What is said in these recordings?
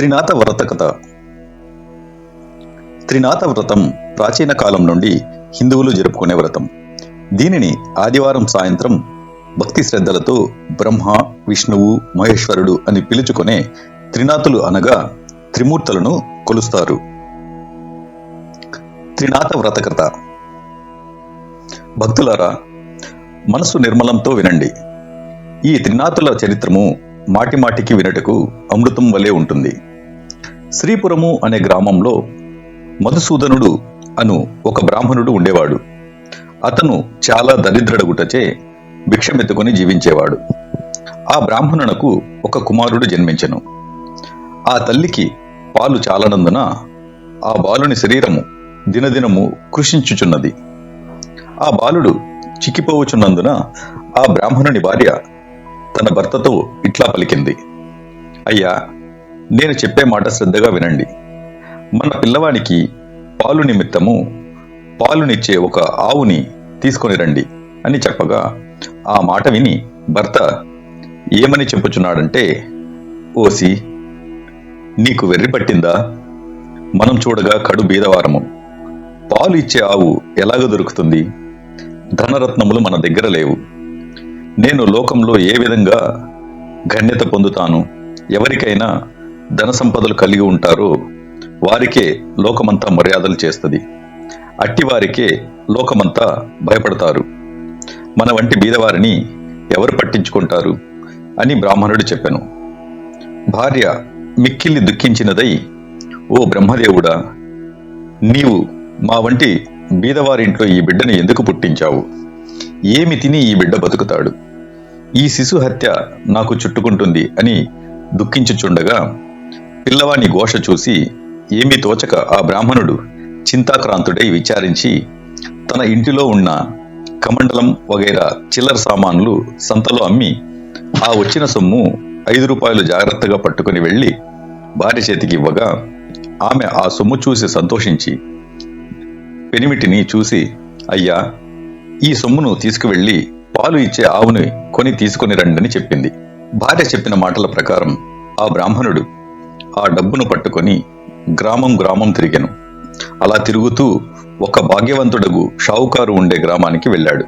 త్రినాథ వ్రత కథ. త్రినాథ వ్రతం ప్రాచీన కాలం నుండి హిందువులు జరుపుకునే వ్రతం. దీనిని ఆదివారం సాయంత్రం భక్తి శ్రద్ధలతో బ్రహ్మ, విష్ణువు, మహేశ్వరుడు అని పిలుచుకునే త్రినాథులు అనగా త్రిమూర్తులను కొలుస్తారు. త్రినాథ వ్రత కథ. భక్తులారా, మనసు నిర్మలంతో వినండి. ఈ త్రినాథుల చరిత్రము మాటిమాటికి వినటకు అమృతం వలె ఉంటుంది. శ్రీపురము అనే గ్రామంలో మధుసూదనుడు అను ఒక బ్రాహ్మణుడు ఉండేవాడు. అతను చాలా దరిద్రడగుటచే భిక్షమెత్తుకుని జీవించేవాడు. ఆ బ్రాహ్మణునకు ఒక కుమారుడు జన్మించెను. ఆ తల్లికి పాలు చాలనందున ఆ బాలుని శరీరము దినదినము కృషించుచున్నది. ఆ బాలుడు చిక్కిపోవుచున్నందున ఆ బ్రాహ్మణుని భార్య తన భర్తతో ఇట్లా పలికింది: అయ్యా, నేను చెప్పే మాట శ్రద్ధగా వినండి. మన పిల్లవానికి పాలు నిమిత్తము పాలునిచ్చే ఒక ఆవుని తీసుకొని రండి అని చెప్పగా, ఆ మాట విని భర్త ఏమని చెప్పుచున్నాడంటే, ఓసి, నీకు వెర్రి పట్టిందా? మనం చూడగా కడు బీదవారము. పాలు ఇచ్చే ఆవు ఎలాగ దొరుకుతుంది? ధనరత్నములు మన దగ్గర లేవు. నేను లోకంలో ఏ విధంగా ఘన్యత పొందుతాను? ఎవరికైనా ధన సంపదలు కలిగి ఉంటారో వారికే లోకమంతా మర్యాదలు చేస్తుంది. అట్టివారికే లోకమంతా భయపడతారు. మన వంటి బీదవారిని ఎవరు పట్టించుకుంటారు అని బ్రాహ్మణుడు చెప్పెను. భార్య మిక్కిల్లి దుఃఖించినదై, ఓ బ్రహ్మదేవుడా, నీవు మా వంటి బీదవారింట్లో ఈ బిడ్డని ఎందుకు పుట్టించావు? ఏమి తిని ఈ బిడ్డ బతుకుతాడు? ఈ శిశు హత్య నాకు చుట్టుకుంటుంది అని దుఃఖించుచుండగా పిల్లవాని ఘోష చూసి ఏమీ తోచక ఆ బ్రాహ్మణుడు చింతాక్రాంతుడై విచారించి తన ఇంటిలో ఉన్న కమండలం వగైరా చిల్లర సామాన్లు సంతలో అమ్మి ఆ వచ్చిన సొమ్ము 5 రూపాయలు జాగ్రత్తగా పట్టుకుని వెళ్లి భార్య చేతికి ఇవ్వగా, ఆమె ఆ సొమ్ము చూసి సంతోషించి పెనిమిటిని చూసి, అయ్యా, ఈ సొమ్మును తీసుకువెళ్లి పాలు ఇచ్చే ఆవుని కొని తీసుకుని రండని చెప్పింది. భార్య చెప్పిన మాటల ప్రకారం ఆ బ్రాహ్మణుడు ఆ డబ్బును పట్టుకొని గ్రామం గ్రామం తిరిగెను. అలా తిరుగుతూ ఒక భాగ్యవంతుడగు షావుకారు ఉండే గ్రామానికి వెళ్ళాడు.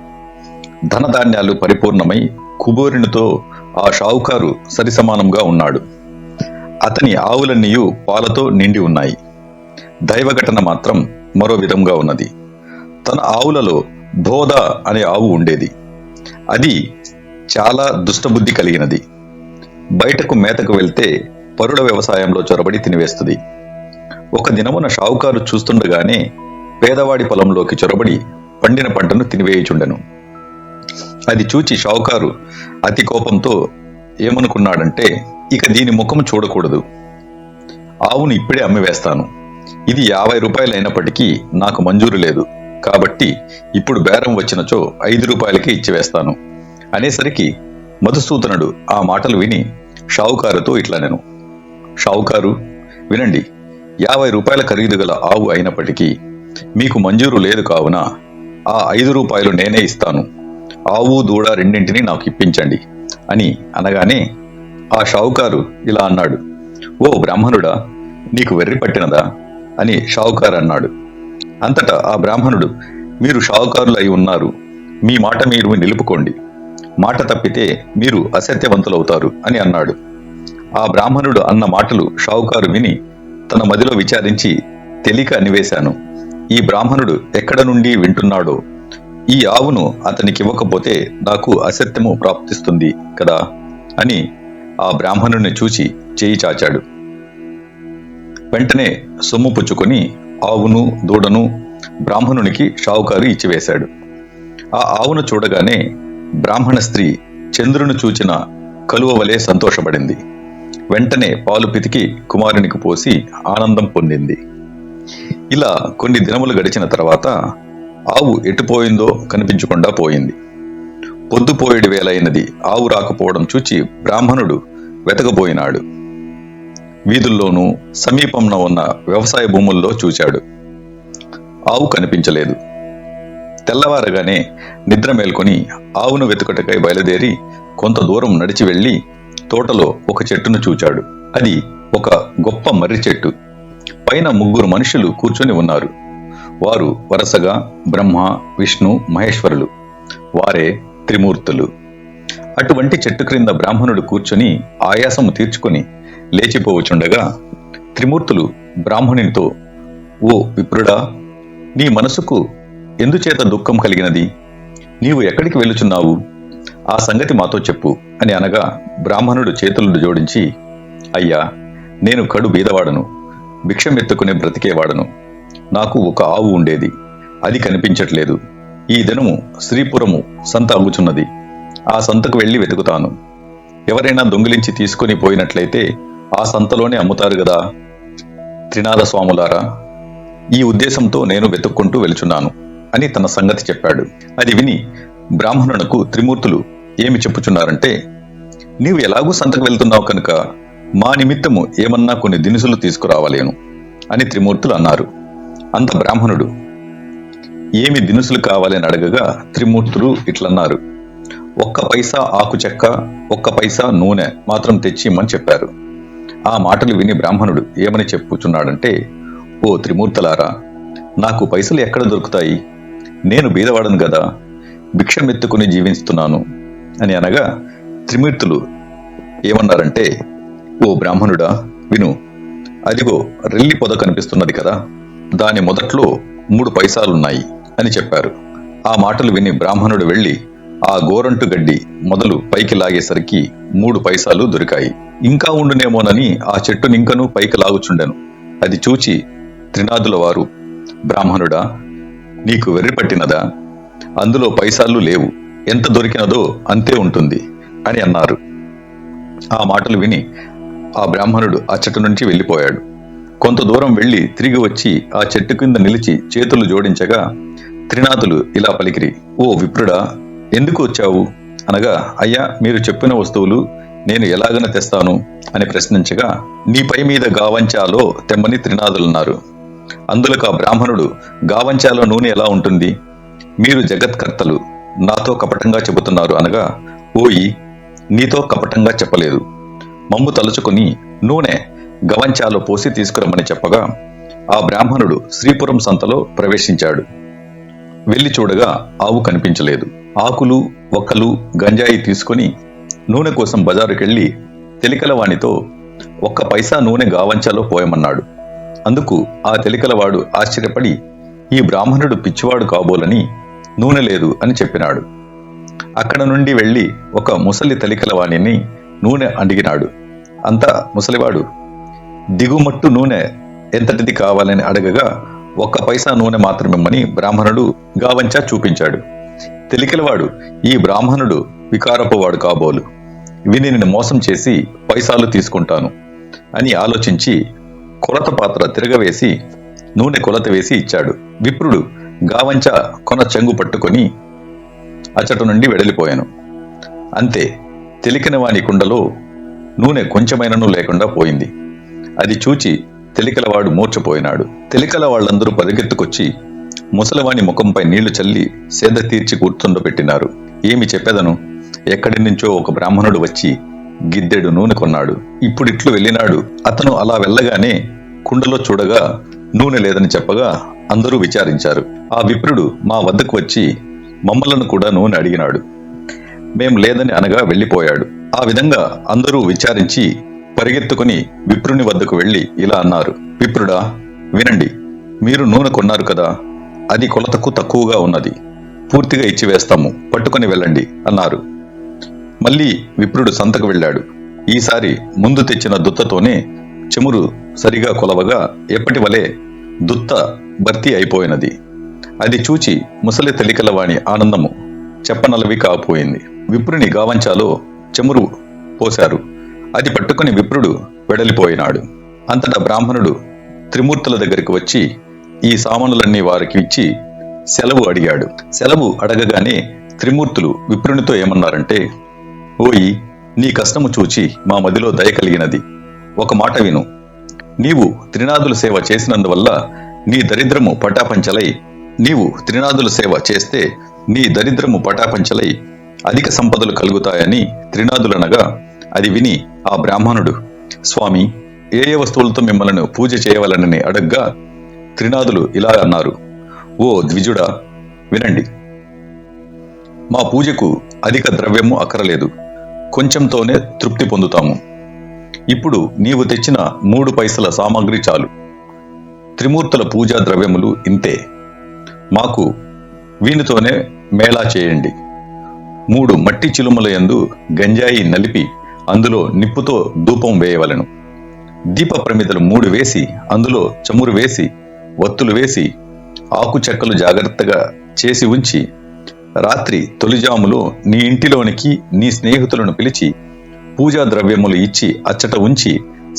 ధనధాన్యాలు పరిపూర్ణమై కుబోరినితో ఆ షావుకారు సరిసమానంగా ఉన్నాడు. అతని ఆవులన్నీయు పాలతో నిండి ఉన్నాయి. దైవఘటన మాత్రం మరో విధంగా ఉన్నది. తన ఆవులలో బోధ అనే ఆవు ఉండేది. అది చాలా దుష్టబుద్ధి కలిగినది. బయటకు మేతకు వెళ్తే పరుల వ్యవసాయంలో చొరబడి తినివేస్తుంది. ఒక దినమున షావుకారు చూస్తుండగానే పేదవాడి పొలంలోకి చొరబడి పండిన పంటను తినివేయుచుండెను. అది చూచి షావుకారు అతి కోపంతో ఏమనుకున్నాడంటే, ఇక దీని ముఖం చూడకూడదు, ఆవును ఇప్పుడే అమ్మివేస్తాను. ఇది 50 రూపాయలు అయినప్పటికీ నాకు మంజూరు లేదు, కాబట్టి ఇప్పుడు బేరం వచ్చినచో 5 రూపాయలకే ఇచ్చివేస్తాను అనేసరికి మధుసూదనుడు ఆ మాటలు విని షావుకారుతో ఇట్లనెను: షావుకారు, వినండి. 50 రూపాయల ఖరీదు గల ఆవు అయినప్పటికీ మీకు మంజూరు లేదు కావున ఆ 5 రూపాయలు నేనే ఇస్తాను. ఆవు దూడ రెండింటినీ నాకు ఇప్పించండి అని అనగానే ఆ షావుకారు ఇలా అన్నాడు: ఓ బ్రాహ్మణుడా, నీకు వెర్రి పట్టినదా అని షావుకారు అన్నాడు. అంతటా ఆ బ్రాహ్మణుడు, మీరు షావుకారులు అయి ఉన్నారు, మీ మాట మీరు నిలుపుకోండి, మాట తప్పితే మీరు అసత్యవంతులవుతారు అని అన్నాడు. ఆ బ్రాహ్మణుడు అన్న మాటలు షావుకారు విని తన మదిలో విచారించి, తెలియక అనివేశాను, ఈ బ్రాహ్మణుడు ఎక్కడ నుండి వింటున్నాడో, ఈ ఆవును అతనికి ఇవ్వకపోతే నాకు అసత్యము ప్రాప్తిస్తుంది కదా అని ఆ బ్రాహ్మణుని చూచి చేయి చాచాడు. వెంటనే సొమ్ము పుచ్చుకొని ఆవును దూడను బ్రాహ్మణునికి షావుకారు ఇచ్చివేశాడు. ఆ ఆవును చూడగానే బ్రాహ్మణ స్త్రీ చంద్రుని చూచిన కలువ వలె సంతోషపడింది. వెంటనే పాలు పితికి కుమారునికి పోసి ఆనందం పొందింది. ఇలా కొన్ని దినములు గడిచిన తర్వాత ఆవు ఎటుపోయిందో కనిపించకుండా పోయింది. పొద్దుపోయేడు వేలైనది. ఆవు రాకపోవడం చూచి బ్రాహ్మణుడు వెతకబోయినాడు. వీధుల్లోనూ సమీపంలో ఉన్న వ్యవసాయ భూముల్లో చూచాడు. ఆవు కనిపించలేదు. తెల్లవారగానే నిద్ర మేల్కొని ఆవును వెతుకటకై బయలుదేరి కొంత దూరం నడిచి వెళ్లి తోటలో ఒక చెట్టును చూచాడు. అది ఒక గొప్ప మర్రి చెట్టు. పైన 3 మనుషులు కూర్చొని ఉన్నారు. వారు వరుసగా బ్రహ్మ, విష్ణు, మహేశ్వరులు. వారే త్రిమూర్తులు. అటువంటి చెట్టు క్రింద బ్రాహ్మణుడు కూర్చొని ఆయాసము తీర్చుకొని లేచిపోవచుండగా త్రిమూర్తులు బ్రాహ్మణునితో, ఓ విప్రుడా, నీ మనసుకు ఎందుచేత దుఃఖం కలిగినది? నీవు ఎక్కడికి వెళ్ళుచున్నావు? ఆ సంగతి మాతో చెప్పు అని అనగా బ్రాహ్మణుడు చేతులను జోడించి, అయ్యా, నేను కడు బీదవాడను, భిక్షమెత్తుకునే బ్రతికేవాడను. నాకు ఒక ఆవు ఉండేది, అది కనిపించట్లేదు. ఈ దినము శ్రీపురము సంత అగుచున్నది. ఆ సంతకు వెళ్ళి వెతుకుతాను. ఎవరైనా దొంగిలించి తీసుకుని పోయినట్లయితే ఆ సంతలోనే అమ్ముతారు గదా. త్రినాథ స్వాములారా, ఈ ఉద్దేశంతో నేను వెతుక్కుంటూ వెళుచున్నాను అని తన సంగతి చెప్పాడు. అది విని బ్రాహ్మణునకు త్రిమూర్తులు ఏమి చెప్పుచున్నారంటే, నీవు ఎలాగూ సంతకు వెళ్తున్నావు కనుక మా నిమిత్తము ఏమన్నా కొన్ని దినుసులు తీసుకురావలేను అని త్రిమూర్తులు అన్నారు. అంత బ్రాహ్మణుడు ఏమి దినుసులు కావాలని అడగగా త్రిమూర్తులు ఇట్లన్నారు, 1 పైసా ఆకు చెక్క, 1 పైసా నూనె మాత్రం తెచ్చి ఇమ్మని చెప్పారు. ఆ మాటలు విని బ్రాహ్మణుడు ఏమని చెప్పుచున్నాడంటే, ఓ త్రిమూర్తులారా, నాకు పైసలు ఎక్కడ దొరుకుతాయి? నేను బీదవాడను గదా, భిక్షమెత్తుకుని జీవిస్తున్నాను అని అనగా త్రిమూర్తులు ఏమన్నారంటే, ఓ బ్రాహ్మణుడా, విను. అదిగో రెల్లి పొద కనిపిస్తున్నది కదా, దాని మొదట్లో 3 పైసాలున్నాయి అని చెప్పారు. ఆ మాటలు విని బ్రాహ్మణుడు వెళ్లి ఆ గోరంటు గడ్డి మొదలు పైకి లాగేసరికి 3 పైసాలు దొరికాయి. ఇంకా ఉండునేమోనని ఆ చెట్టునింకనూ పైకి లాగుచుండెను. అది చూచి త్రినాథుల వారు, బ్రాహ్మణుడా, నీకు వెర్రి పట్టినదా? అందులో పైసాలు లేవు, ఎంత దొరికినదో అంతే ఉంటుంది అని అన్నారు. ఆ మాటలు విని ఆ బ్రాహ్మణుడు ఆ చెట్టు నుంచి వెళ్ళిపోయాడు. కొంత దూరం వెళ్లి తిరిగి వచ్చి ఆ చెట్టు కింద నిలిచి చేతులు జోడించగా త్రినాథులు ఇలా పలికిరి, ఓ విప్రుడా, ఎందుకు వచ్చావు అనగా, అయ్యా, మీరు చెప్పిన వస్తువులు నేను ఎలాగన తెస్తాను అని ప్రశ్నించగా, నీ పై మీద గావంచాలో తెమ్మని త్రినాథులన్నారు. అందులకు ఆ బ్రాహ్మణుడు, గావంచాలో నూనె ఎలా ఉంటుంది? మీరు జగత్కర్తలు, నాతో కపటంగా చెబుతున్నారు అనగా, ఓయి, నీతో కపటంగా చెప్పలేదు. మమ్ము తలుచుకుని నూనె గవంచాలో పోసి తీసుకురమ్మని చెప్పగా ఆ బ్రాహ్మణుడు శ్రీపురం సంతలో ప్రవేశించాడు. వెళ్లి చూడగా ఆవు కనిపించలేదు. ఆకులు, ఒక్కలు, గంజాయి తీసుకుని నూనె కోసం బజారుకెళ్లి తెలికలవానితో 1 పైసా నూనె గావంచాలో పోయమన్నాడు. అందుకు ఆ తెలికలవాడు ఆశ్చర్యపడి, ఈ బ్రాహ్మణుడు పిచ్చివాడు కాబోలని నూనె లేదు అని చెప్పినాడు. అక్కడ నుండి వెళ్లి ఒక ముసలి తెలికలవాణిని నూనె అడిగినాడు. అంతా ముసలివాడు దిగుమట్టు నూనె ఎంతటిది కావాలని అడగగా 1 పైసా నూనె మాత్రమేమని బ్రాహ్మణుడు గావంచా చూపించాడు. తెలికలవాడు, ఈ బ్రాహ్మణుడు వికారపువాడు కాబోలు, వినిని మోసం చేసి పైసాలు తీసుకుంటాను అని ఆలోచించి కొలత పాత్ర తిరగవేసి నూనె కొలత వేసి ఇచ్చాడు. విప్రుడు గావంచ కొన చెంగు పట్టుకొని అచ్చట నుండి వెడలిపోయాను. అంతే, తెలికిన వాని కుండలో నూనె కొంచెమైనను లేకుండా పోయింది. అది చూచి తెలికలవాడు మూర్చపోయినాడు. తెలికల వాళ్ళందరూ పరిగెత్తుకొచ్చి ముసలివాణి ముఖంపై నీళ్లు చల్లి సేద తీర్చి కూర్చుండబెట్టినారు. ఏమి చెప్పెదను? ఎక్కడి నుంచో ఒక బ్రాహ్మణుడు వచ్చి గిద్దెడు నూనె కొన్నాడు. ఇప్పుడిట్లు వెళ్ళినాడు. అతను అలా వెళ్ళగానే కుండలో చూడగా నూనె లేదని చెప్పగా అందరూ విచారించారు. ఆ విప్రుడు మా వద్దకు వచ్చి మమ్మలను కూడా నూనె అడిగినాడు. మేం లేదని అనగా వెళ్ళిపోయాడు. ఆ విధంగా అందరూ విచారించి పరిగెత్తుకుని విప్రుని వద్దకు వెళ్లి ఇలా అన్నారు, విప్రుడా, వినండి, మీరు నూనె కొన్నారు కదా, అది కొలతకు తక్కువగా ఉన్నది, పూర్తిగా ఇచ్చివేస్తాము, పట్టుకుని వెళ్ళండి అన్నారు. మళ్ళీ విప్రుడు సంతకు వెళ్ళాడు. ఈసారి ముందు తెచ్చిన దుత్తతోనే చెమురు సరిగా కొలవగా ఎప్పటి వలె దుత్త భర్తీ అయిపోయినది. అది చూచి ముసలి తెలికలవాణి ఆనందము చెప్పనలవి కాపోయింది. విప్రుని గావంచాలో చెమురు పోశారు. అది పట్టుకుని విప్రుడు వెడలిపోయినాడు. అంతటా బ్రాహ్మణుడు త్రిమూర్తుల దగ్గరికి వచ్చి ఈ సామానులన్నీ వారికి ఇచ్చి సెలవు అడిగాడు. సెలవు అడగగానే త్రిమూర్తులు విప్రునితో ఏమన్నారంటే, ఓయి, నీ కష్టము చూచి మా మదిలో దయ కలిగినది. ఒక మాట విను. నీవు త్రినాథుల సేవ చేసినందువల్ల నీ దరిద్రము పటాపంచలై నీవు త్రినాథుల సేవ చేస్తే నీ దరిద్రము పటాపంచలై అధిక సంపదలు కలుగుతాయని త్రినాథులనగా అది విని ఆ బ్రాహ్మణుడు స్వామి, ఏ ఏ వస్తువులతో మిమ్మల్ని పూజ చేయవలనని అడగ్గా త్రినాథులు ఇలా అన్నారు: ఓ ద్విజుడా, వినండి. మా పూజకు అధిక ద్రవ్యము అక్కరలేదు, కొంచెంతోనే తృప్తి పొందుతాము. ఇప్పుడు నీవు తెచ్చిన 3 పైసల సామాగ్రి చాలు. త్రిమూర్తుల పూజా ద్రవ్యములు ఇంతే. మాకు వీనితోనే మేళా చేయండి. 3 మట్టి చిలుమల యందు గంజాయి నలిపి అందులో నిప్పుతో ధూపం వేయవలెను. దీప ప్రమిదలు 3 వేసి అందులో చమురు వేసి వత్తులు వేసి ఆకు చెక్కలు జాగ్రత్తగా చేసి ఉంచి రాత్రి తొలిజాములో నీ ఇంటిలోనికి నీ స్నేహితులను పిలిచి పూజా ద్రవ్యములు ఇచ్చి అచ్చట ఉంచి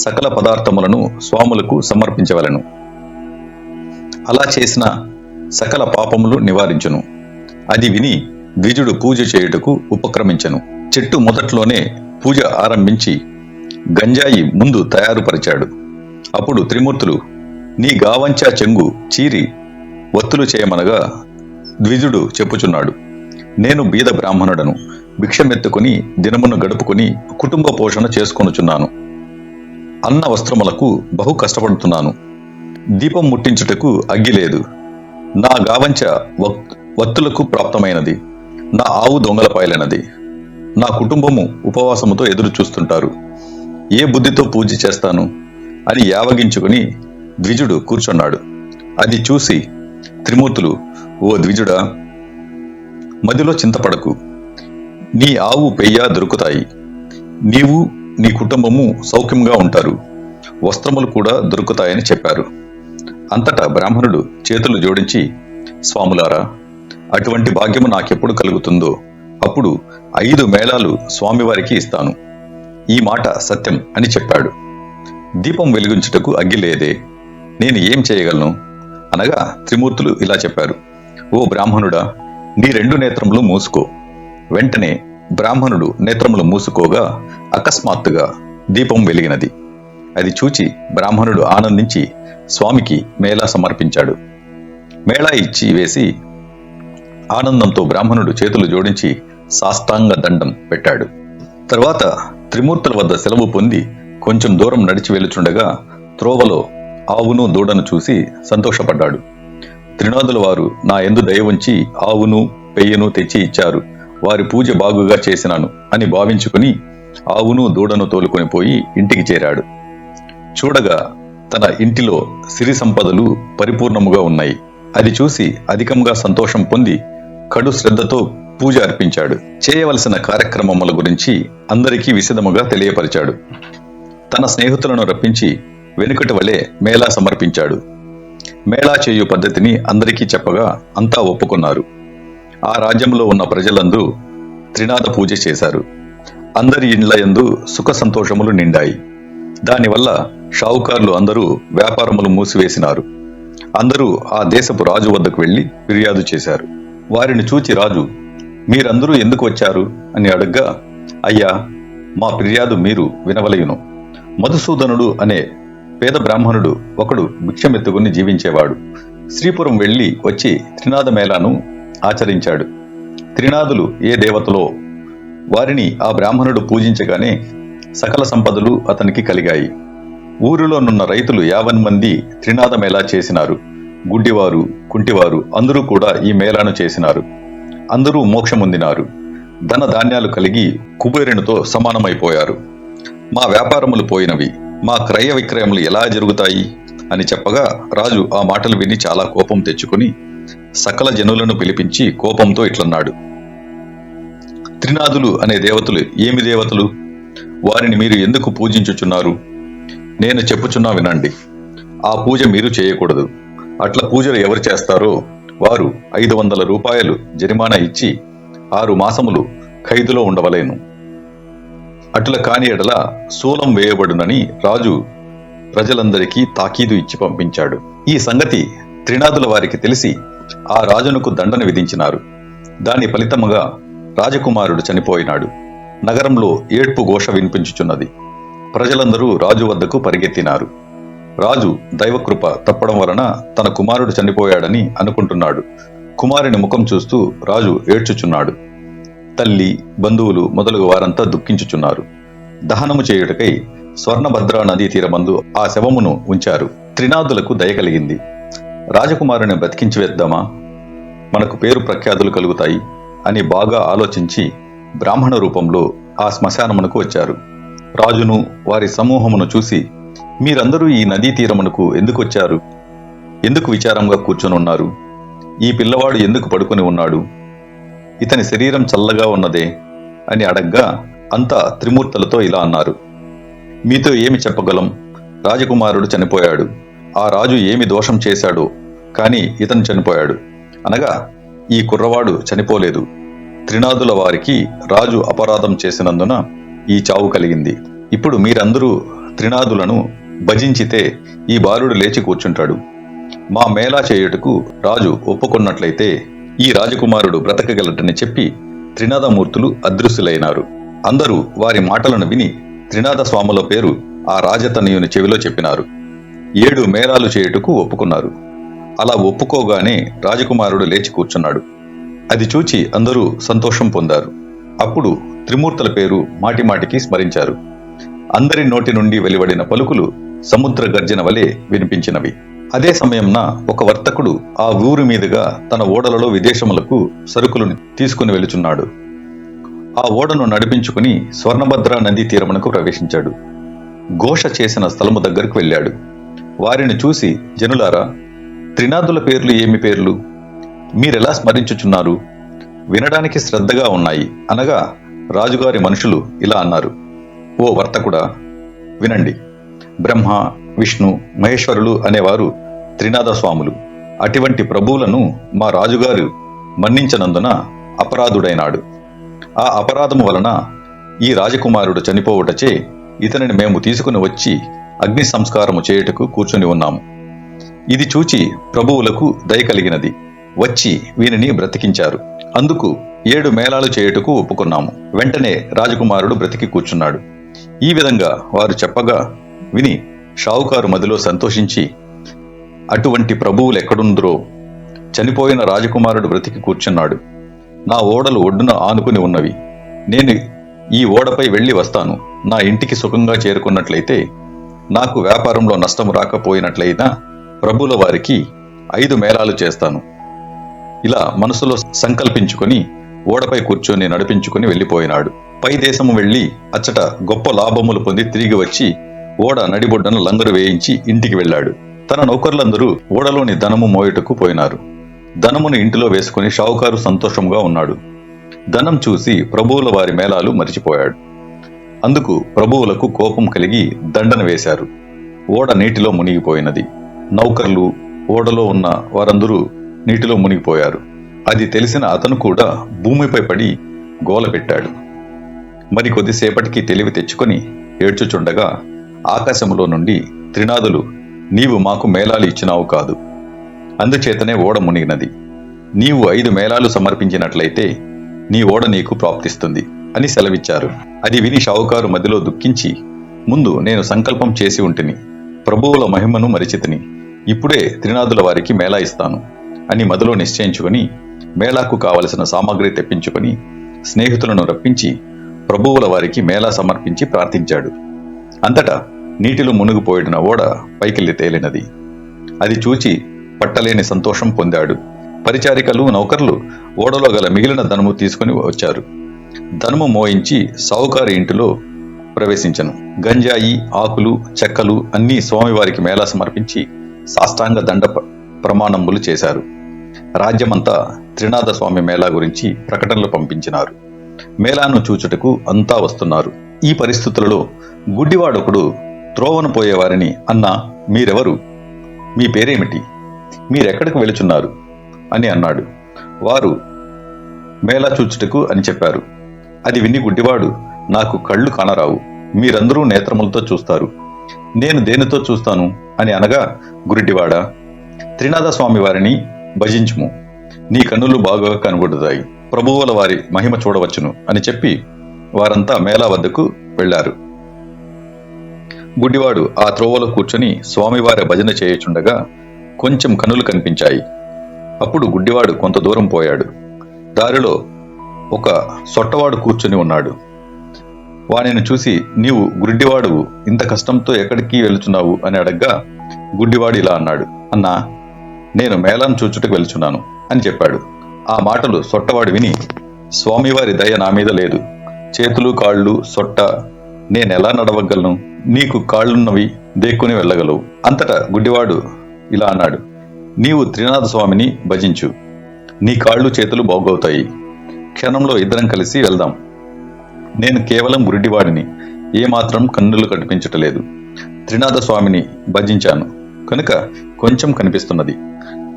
సకల పదార్థములను స్వాములకు సమర్పించవలెను. అలా చేసిన సకల పాపములు నివారించును. అది విని ద్విజుడు పూజ చేయుటకు ఉపక్రమించెను. చెట్టు మొదట్లోనే పూజ ఆరంభించి గంజాయి ముందు తయారుపరిచాడు. అప్పుడు త్రిమూర్తులు నీ గావంచా చెంగు చీరి వత్తులు చేయమనగా ద్విజుడు చెప్పుచున్నాడు: నేను బీద బ్రాహ్మణుడను, భిక్షమెత్తుకుని దినమును గడుపుకుని కుటుంబ పోషణ చేసుకొనుచున్నాను. అన్న వస్త్రములకు బహు కష్టపడుతున్నాను. దీపం ముట్టించుటకు అగ్గి లేదు. నా గావంచ వత్తులకు ప్రాప్తమైనది. నా ఆవు దొంగల పాయలైనది. నా కుటుంబము ఉపవాసముతో ఎదురు చూస్తుంటారు. ఏ బుద్ధితో పూజ చేస్తాను అని యావగించుకుని ద్విజుడు కూర్చున్నాడు. అది చూసి త్రిమూర్తులు: ఓ ద్విజుడా, మదిలో చింతపడకు. నీ ఆవు పెయ్య దొరుకుతాయి. నీవు నీ కుటుంబము సౌఖ్యంగా ఉంటారు. వస్త్రములు కూడా దొరుకుతాయని చెప్పారు. అంతటా బ్రాహ్మణుడు చేతులు జోడించి, స్వాములారా, అటువంటి భాగ్యము నాకెప్పుడు కలుగుతుందో అప్పుడు 5 మేళాలు స్వామివారికి ఇస్తాను. ఈ మాట సత్యం అని చెప్పాడు. దీపం వెలిగించుటకు అగ్గి లేదే, నేను ఏం చేయగలను అనగా త్రిమూర్తులు ఇలా చెప్పారు: ఓ బ్రాహ్మణుడా, నీ 2 నేత్రములు మూసుకో. వెంటనే బ్రాహ్మణుడు నేత్రములు మూసుకోగా అకస్మాత్తుగా దీపం వెలిగినది. అది చూచి బ్రాహ్మణుడు ఆనందించి స్వామికి మేళా సమర్పించాడు. మేళా ఇచ్చి వేసి ఆనందంతో బ్రాహ్మణుడు చేతులు జోడించి సాష్టాంగ దండం పెట్టాడు. తర్వాత త్రిమూర్తుల వద్ద సెలవు పొంది కొంచెం దూరం నడిచి వెళుచుండగా త్రోవలో ఆవును దూడను చూసి సంతోషపడ్డాడు. త్రినాథుల వారు నా యందు దయ ఉంచి ఆవును పెయ్యను తెచ్చి ఇచ్చారు. వారి పూజ బాగుగా చేసినాను అని భావించుకుని ఆవును దూడను తోలుకొని పోయి ఇంటికి చేరాడు. చూడగా తన ఇంటిలో సిరి సంపదలు పరిపూర్ణముగా ఉన్నాయి. అది చూసి అధికంగా సంతోషం పొంది కడు శ్రద్ధతో పూజ అర్పించాడు. చేయవలసిన కార్యక్రమముల గురించి అందరికీ విశదముగా తెలియపరిచాడు. తన స్నేహితులను రప్పించి వెనుకటి వలె మేళా సమర్పించాడు. మేళా చేయు పద్ధతిని అందరికీ చెప్పగా అంతా ఒప్పుకున్నారు. ఆ రాజ్యంలో ఉన్న ప్రజలందరూ త్రినాథ పూజ చేశారు. అందరి ఇండ్లయందు సుఖ సంతోషములు నిండాయి. దానివల్ల షావుకారులు అందరూ వ్యాపారములు మూసివేసినారు. అందరూ ఆ దేశపు రాజు వద్దకు వెళ్లి ఫిర్యాదు చేశారు. వారిని చూచి రాజు, మీరందరూ ఎందుకు వచ్చారు అని అడగ్గా, అయ్యా, మా ఫిర్యాదు మీరు వినవలయును. మధుసూదనుడు అనే పేద బ్రాహ్మణుడు ఒకడు భిక్షమెత్తుకుని జీవించేవాడు. శ్రీపురం వెళ్లి వచ్చి త్రినాథ మేళాను ఆచరించాడు. త్రినాథులు ఏ దేవతలో వారిని ఆ బ్రాహ్మణుడు పూజించగానే సకల సంపదలు అతనికి కలిగాయి. ఊరిలోనున్న రైతులు 50 మంది త్రినాథ మేళా చేసినారు. గుడ్డివారు, కుంటివారు అందరూ కూడా ఈ మేళాను చేసినారు. అందరూ మోక్షముందినారు. ధన ధాన్యాలు కలిగి కుబేరునితో సమానమైపోయారు. మా వ్యాపారములు పోయినవి, మా క్రయ విక్రయములు ఎలా జరుగుతాయి అని చెప్పగా రాజు ఆ మాటలు విని చాలా కోపం తెచ్చుకుని సకల జనులను పిలిపించి కోపంతో ఇట్లన్నాడు: త్రినాథులు అనే దేవతలు ఏమి దేవతలు? వారిని మీరు ఎందుకు పూజించుచున్నారు? నేను చెప్పుచున్నా వినండి. ఆ పూజ మీరు చేయకూడదు. అట్లా పూజలు ఎవరు చేస్తారో వారు 500 రూపాయలు జరిమానా ఇచ్చి 6 మాసములు ఖైదులో ఉండవలేను. అట్లా కాని ఎడల శూలం వేయబడునని రాజు ప్రజలందరికీ తాకీదు ఇచ్చి పంపించాడు. ఈ సంగతి త్రినాథుల వారికి తెలిసి ఆ రాజునకు దండన విధించినారు. దాని ఫలితముగా రాజకుమారుడు చనిపోయినాడు. నగరంలో ఏడ్పు ఘోష వినిపించుచున్నది. ప్రజలందరూ రాజు వద్దకు పరిగెత్తినారు. రాజు దైవకృప తప్పడం వలన తన కుమారుడు చనిపోయాడని అనుకుంటున్నాడు. కుమారుని ముఖం చూస్తూ రాజు ఏడ్చుచున్నాడు. తల్లి, బంధువులు మొదలగు వారంతా దుఃఖించుచున్నారు. దహనము చేయుటకై స్వర్ణభద్ర నదీ తీరమందు ఆ శవమును ఉంచారు. త్రినాదులకు దయ కలిగింది. రాజకుమారుని బ్రతికించి వేద్దామా, మనకు పేరు ప్రఖ్యాతులు కలుగుతాయి అని బాగా ఆలోచించి బ్రాహ్మణ రూపంలో ఆ శ్మశానమునకు వచ్చారు. రాజును వారి సమూహమును చూసి, మీరందరూ ఈ నదీ తీరమునకు ఎందుకు వచ్చారు? ఎందుకు విచారంగా కూర్చొని ఉన్నారు? ఈ పిల్లవాడు ఎందుకు పడుకొని ఉన్నాడు? ఇతని శరీరం చల్లగా ఉన్నదే అని అడగ్గా అంతా త్రిమూర్తులతో ఇలా అన్నారు: మీతో ఏమి చెప్పగలం? రాజకుమారుడు చనిపోయాడు. ఆ రాజు ఏమి దోషం చేశాడో కాని ఇతను చనిపోయాడు. అనగా ఈ కుర్రవాడు చనిపోలేదు. త్రినాదుల వారికి రాజు అపరాధం చేసినందున ఈ చావు కలిగింది. ఇప్పుడు మీరందరూ త్రినాదులను భజించితే ఈ బాలుడు లేచి కూర్చుంటాడు. మా మేళా చేయుటకు రాజు ఒప్పుకున్నట్లయితే ఈ రాజకుమారుడు బ్రతకగలడని చెప్పి త్రినాదమూర్తులు అదృశ్యులైనారు. అందరూ వారి మాటలను విని త్రినాద స్వాముల పేరు ఆ రాజతనయుని చెవిలో చెప్పినారు. 7 మేళాలు చేయుటకు ఒప్పుకున్నారు. అలా ఒప్పుకోగానే రాజకుమారుడు లేచి కూర్చున్నాడు. అది చూచి అందరూ సంతోషం పొందారు. అప్పుడు త్రిమూర్తుల పేరు మాటిమాటికి స్మరించారు. అందరి నోటి నుండి వెలువడిన పలుకులు సముద్ర గర్జన వలె వినిపించినవి. అదే సమయంన ఒక వర్తకుడు ఆ ఊరి మీదుగా తన ఓడలలో విదేశములకు సరుకులను తీసుకుని వెళుచున్నాడు. ఆ ఓడను నడిపించుకుని స్వర్ణభద్ర నదీ తీరమునకు ప్రవేశించాడు. ఘోష చేసిన స్థలము దగ్గరకు వెళ్ళాడు. వారిని చూసి, జనులారా, త్రినాదుల పేర్లు ఏమి పేర్లు? మీరెలా స్మరించుచున్నారు? వినడానికి శ్రద్ధగా ఉన్నాయి అనగా రాజుగారి మనుషులు ఇలా అన్నారు: ఓ వర్తకుడా, వినండి. బ్రహ్మ, విష్ణు, మహేశ్వరులు అనేవారు త్రినాద స్వాములు. అటువంటి ప్రభువులను మా రాజుగారు మన్నించనందున అపరాధుడైనాడు. ఆ అపరాధము వలన ఈ రాజకుమారుడు చనిపోవుటచే ఇతనిని మేము తీసుకుని వచ్చి అగ్ని సంస్కారము చేయుటకు కూర్చొని ఉన్నాము. ఇది చూచి ప్రభువులకు దయ కలిగినది. వచ్చి వీనిని బ్రతికించారు. అందుకు 7 మేళాలు చేయుటకు ఒప్పుకున్నాము. వెంటనే రాజకుమారుడు బ్రతికి కూర్చున్నాడు. ఈ విధంగా వారు చెప్పగా విని షావుకారు మదిలో సంతోషించి, అటువంటి ప్రభువులెక్కడుందరో, చనిపోయిన రాజకుమారుడు బ్రతికి కూర్చున్నాడు. నా ఓడలు ఒడ్డున ఆనుకుని ఉన్నవి. నేను ఈ ఓడపై వెళ్ళి వస్తాను. నా ఇంటికి సుఖంగా చేరుకున్నట్లయితే, నాకు వ్యాపారంలో నష్టం రాకపోయినట్లయినా ప్రభువుల వారికి 5 మేళాలు చేస్తాను. ఇలా మనసులో సంకల్పించుకొని ఓడపై కూర్చొని నడిపించుకుని వెళ్ళిపోయినాడు. పై దేశము వెళ్లి అచ్చట గొప్ప లాభములు పొంది తిరిగి వచ్చి ఓడ నడిబొడ్డను లంగరు వేయించి ఇంటికి వెళ్ళాడు. తన నౌకర్లందరూ ఓడలోని ధనము మోయుటకు పోయినారు. ధనమును ఇంటిలో వేసుకుని షావుకారు సంతోషంగా ఉన్నాడు. ధనం చూసి ప్రభువుల వారి మేళాలు మరిచిపోయాడు. అందుకు ప్రభువులకు కోపం కలిగి దండన వేశారు. ఓడ నీటిలో మునిగిపోయినది. నౌకర్లు, ఓడలో ఉన్న వారందరూ నీటిలో మునిగిపోయారు. అది తెలిసిన అతను కూడా భూమిపై పడి గోల పెట్టాడు. మరి కొద్దిసేపటికి తెలివి తెచ్చుకొని ఏడ్చుచుండగా ఆకాశములో నుండి త్రినాదులు, నీవు మాకు మేళాలు ఇచ్చినావు కాదు, అందుచేతనే ఓడ మునిగినది. నీవు 5 మేళాలు సమర్పించినట్లయితే నీ ఓడ నీకు ప్రాప్తిస్తుంది అని సెలవిచ్చారు. అది విని షావుకారు మదిలో దుఃఖించి, ముందు నేను సంకల్పం చేసి ఉంటిని, ప్రభువుల మహిమను మరిచితిని, ఇప్పుడే త్రినాదుల వారికి మేళా ఇస్తాను అని మదిలో నిశ్చయించుకొని మేళాకు కావలసిన సామాగ్రి తెప్పించుకొని స్నేహితులను రప్పించి ప్రభువుల వారికి మేళా సమర్పించి ప్రార్థించాడు. అంతటా నీటిలో మునిగిపోయిన ఓడ పైకెళ్ళి తేలినది. అది చూచి పట్టలేని సంతోషం పొందాడు. పరిచారికలు, నౌకర్లు ఓడలో గల మిగిలిన ధనము తీసుకుని వచ్చారు. ధనము మోయించి సావుకారి ఇంటిలో ప్రవేశించను. గంజాయి, ఆకులు, చెక్కలు అన్నీ స్వామివారికి మేళా సమర్పించి సాష్టాంగ దండ ప్రమాణములు చేశారు. రాజ్యమంతా త్రినాద స్వామి మేళా గురించి ప్రకటనలు పంపించినారు. మేళాను చూచుటకు అంతా వస్తున్నారు. ఈ పరిస్థితులలో గుడ్డివాడొకడు త్రోవను పోయేవారిని, అన్నా, మీరెవరు? మీ పేరేమిటి? మీరెక్కడికి వెళుచున్నారు అని అన్నాడు. వారు మేళా చూచుటకు అని చెప్పారు. అది విని గుడ్డివాడు, నాకు కళ్ళు కానరావు, మీరందరూ నేత్రములతో చూస్తారు, నేను దేనితో చూస్తాను అని అనగా, గుడ్డివాడా, త్రినాద స్వామి వారిని భజించుము, నీ కన్నులు బాగా కనబడుతాయి, ప్రభువుల వారి మహిమ చూడవచ్చును అని చెప్పి వారంతా మేళా వద్దకు వెళ్లారు. గుడ్డివాడు ఆ త్రోవలో కూర్చొని స్వామివారి భజన చేయుచుండగా కొంచెం కన్నులు కనిపించాయి. అప్పుడు గుడ్డివాడు కొంత దూరం పోయాడు. దారిలో ఒక సొట్టవాడు కూర్చొని ఉన్నాడు. వానిని చూసి, నీవు గుడ్డివాడువు, ఇంత కష్టంతో ఎక్కడికి వెళుచున్నావు అని అడగ్గా, గుడ్డివాడు ఇలా అన్నాడు, అన్నా, నేను మేళాను చూచుటకు వెళుచున్నాను అని చెప్పాడు. ఆ మాటలు సొట్టవాడు విని, స్వామివారి దయ నా మీద లేదు, చేతులు కాళ్ళు సొట్ట, నేనెలా నడవగలను? నీకు కాళ్ళున్నవి, దేక్కుని వెళ్ళగలవు. అంతటా గుడ్డివాడు ఇలా అన్నాడు, నీవు త్రినాథ స్వామిని భజించు, నీ కాళ్ళు చేతులు బాగవుతాయి. క్షణంలో ఇద్దరం కలిసి వెళ్దాం. నేను కేవలం గుడ్డివాడిని, ఏమాత్రం కన్నులు కనిపించటలేదు. త్రినాథ స్వామిని భజించాను కనుక కొంచెం కనిపిస్తున్నది.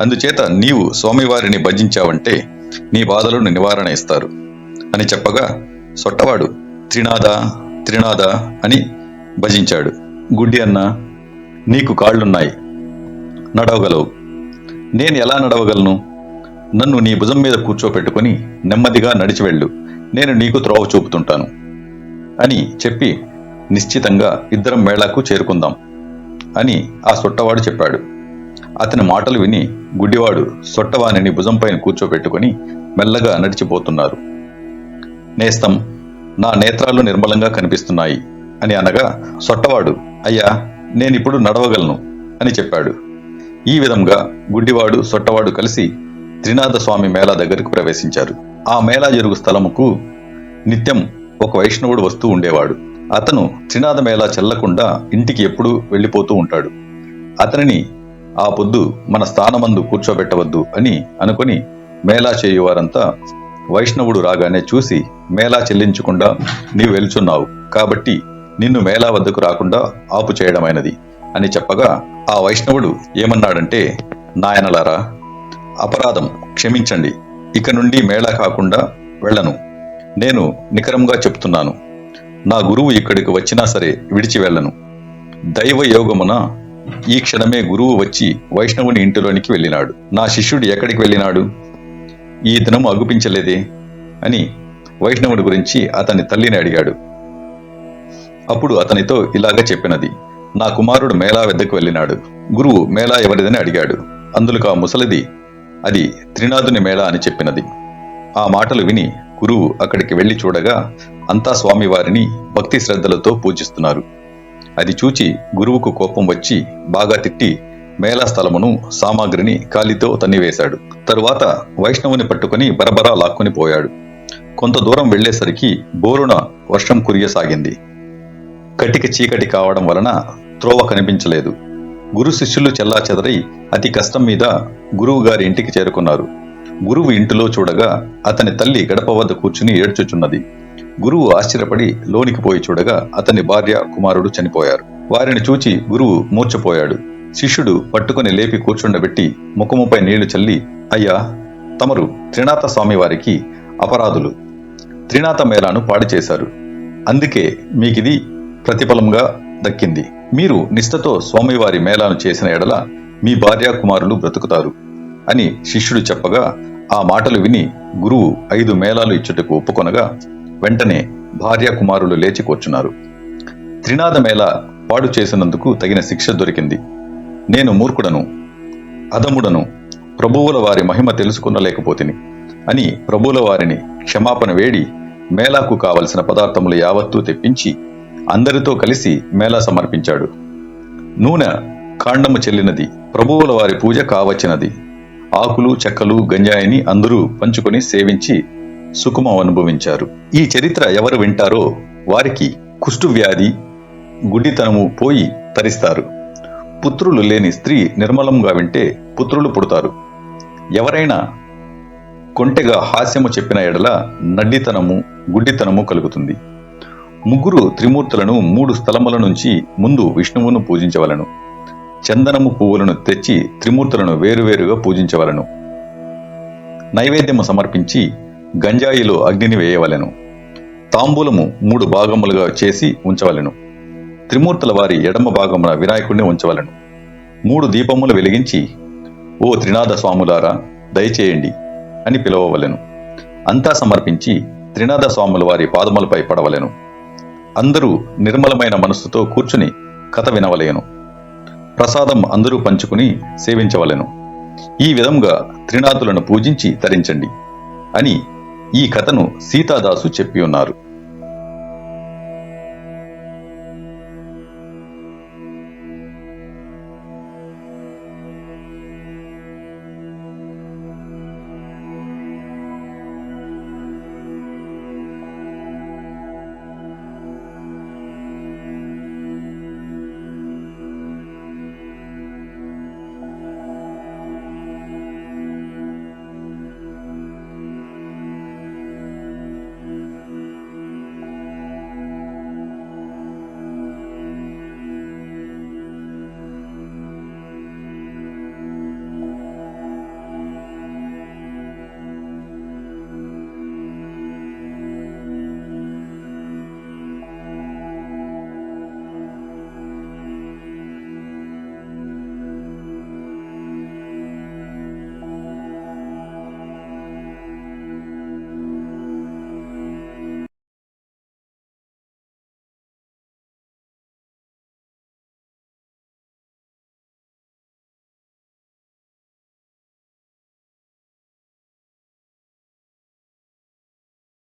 అందుచేత నీవు స్వామివారిని భజించావంటే నీ బాధలను నివారణ ఇస్తారు అని చెప్పగా, సొట్టవాడు త్రినాథ త్రినాథ అని భజించాడు. గుడ్డి అన్న, నీకు కాళ్ళున్నాయి, నడవగలవు. నేను ఎలా నడవగలను? నన్ను నీ భుజం మీద కూర్చోపెట్టుకుని నెమ్మదిగా నడిచి వెళ్ళు, నేను నీకు త్రోవ చూపుతుంటాను అని చెప్పి నిశ్చితంగా ఇద్దరం మేళాకు చేరుకుందాం అని ఆ సొట్టవాడు చెప్పాడు. అతని మాటలు విని గుడ్డివాడు సొట్టవానిని భుజంపైన కూర్చోపెట్టుకుని మెల్లగా నడిచిపోతున్నారు. నేస్తం, నా నేత్రాలు నిర్మలంగా కనిపిస్తున్నాయి అని అనగా, సొట్టవాడు, అయ్యా, నేనిప్పుడు నడవగలను అని చెప్పాడు. ఈ విధంగా గుడ్డివాడు సొట్టవాడు కలిసి త్రినాథ స్వామి మేళా దగ్గరకు ప్రవేశించారు. ఆ మేళా జరుగు స్థలముకు నిత్యం ఒక వైష్ణవుడు వస్తూ ఉండేవాడు. అతను త్రినాథ మేళా చెల్లకుండా ఇంటికి ఎప్పుడూ వెళ్ళిపోతూ ఉంటాడు. అతనిని ఆ పొద్దు మన స్థానమందు కూర్చోబెట్టవద్దు అని అనుకుని మేళా చేయువారంతా వైష్ణవుడు రాగానే చూసి, మేళా చెల్లించకుండా నీవు వెళ్చున్నావు కాబట్టి నిన్ను మేళా వద్దకు రాకుండా ఆపు చేయడమైనది అని చెప్పగా, ఆ వైష్ణవుడు ఏమన్నాడంటే, నాయనలారా, అపరాధం క్షమించండి, ఇక నుండి మేళా కాకుండా వెళ్ళను. నేను నికరంగా చెప్తున్నాను, నా గురువు ఇక్కడికి వచ్చినా సరే విడిచి వెళ్ళను. దైవ యోగమున ఈ క్షణమే గురువు వచ్చి వైష్ణవుని ఇంటిలోనికి వెళ్ళినాడు. నా శిష్యుడు ఎక్కడికి వెళ్ళినాడు? ఈ దినము అగుపించలేదే అని వైష్ణవుడి గురించి అతని తల్లిని అడిగాడు. అప్పుడు అతనితో ఇలాగ చెప్పినది, నా కుమారుడు మేళా వద్దకు వెళ్ళినాడు. గురువు మేళా ఎవరిదని అడిగాడు. అందులకు ఆ ముసలిది, అది త్రినాథుని మేళా అని చెప్పినది. ఆ మాటలు విని గురువు అక్కడికి వెళ్లి చూడగా అంతా స్వామివారిని భక్తి శ్రద్ధలతో పూజిస్తున్నారు. అది చూచి గురువుకు కోపం వచ్చి బాగా తిట్టి మేళా స్థలమును సామాగ్రిని కాలితో తన్నివేశాడు. తరువాత వైష్ణవుని పట్టుకుని బరబరా లాక్కుని పోయాడు. కొంత దూరం వెళ్లేసరికి బోరున వర్షం కురియసాగింది. కటిక చీకటి కావడం వలన త్రోవ కనిపించలేదు. గురు శిష్యులు చెల్లాచెదరై అతి కష్టం మీద గురువు గారి ఇంటికి చేరుకున్నారు. గురువు ఇంటిలో చూడగా అతని తల్లి గడప వద్ద కూర్చుని ఏడ్చుచున్నది. గురువు ఆశ్చర్యపడి లోనికి పోయి చూడగా అతని భార్య కుమారుడు చనిపోయారు. వారిని చూచి గురువు మూర్ఛపోయాడు. శిష్యుడు పట్టుకుని లేపి కూర్చుండబెట్టి ముఖముపై నీళ్లు చల్లి, అయ్యా, తమరు త్రినాథ స్వామి వారికి అపరాధులు, త్రినాథ మేళాను పాడు చేశారు. అందుకే మీకిది ప్రతిఫలంగా దక్కింది. మీరు నిష్ఠతో స్వామివారి మేళాను చేసిన ఎడల మీ భార్య కుమారులు బ్రతుకుతారు అని శిష్యుడు చెప్పగా, ఆ మాటలు విని గురువు 5 మేళాలు ఇచ్చుటకు ఒప్పుకొనగా వెంటనే భార్య కుమారులు లేచి కూర్చున్నారు. త్రినాథ మేళ పాడు చేసినందుకు తగిన శిక్ష దొరికింది. నేను మూర్ఖుడను, అధముడను, ప్రభువుల వారి మహిమ తెలుసుకునలేకపోతిని అని ప్రభువుల వారిని క్షమాపణ వేడి మేళాకు కావలసిన పదార్థములు యావత్తూ తెప్పించి అందరితో కలిసి మేళా సమర్పించాడు. నూనె కాండము చెల్లినది, ప్రభువుల వారి పూజ కావచ్చినది. ఆకులు చెక్కలు గంజాయిని అందరూ పంచుకొని సేవించి సుఖమం అనుభవించారు. ఈ చరిత్ర ఎవరు వింటారో వారికి కుష్టు వ్యాధి, గుడ్డితనము పోయి తరిస్తారు. పుత్రులు లేని స్త్రీ నిర్మలంగా వింటే పుత్రులు పుడతారు. ఎవరైనా కొంటెగా హాస్యము చెప్పిన ఎడల నడ్డితనము, గుడ్డితనము కలుగుతుంది. 3 త్రిమూర్తులను 3 స్థలముల నుంచి ముందు విష్ణువును పూజించవలను. చందనము పువ్వులను తెచ్చి త్రిమూర్తులను వేరువేరుగా పూజించవలను. నైవేద్యము సమర్పించి గంజాయిలో అగ్నిని వేయవలెను. తాంబూలము 3 భాగములుగా చేసి ఉంచవలెను. త్రిమూర్తుల వారి ఎడమ భాగమున వినాయకుడిని ఉంచవలెను. 3 దీపములు వెలిగించి, ఓ త్రినాథ స్వాములారా దయచేయండి అని పిలవవలెను. అంతా సమర్పించి త్రినాథ స్వాముల వారి పాదములపై పడవలెను. అందరూ నిర్మలమైన మనస్సుతో కూర్చుని కథ వినవలెను. ప్రసాదం అందరూ పంచుకుని సేవించవలెను. ఈ విధంగా త్రినాథులను పూజించి తరించండి అని ఈ కథను సీతాదాసు చెప్పి ఉన్నారు.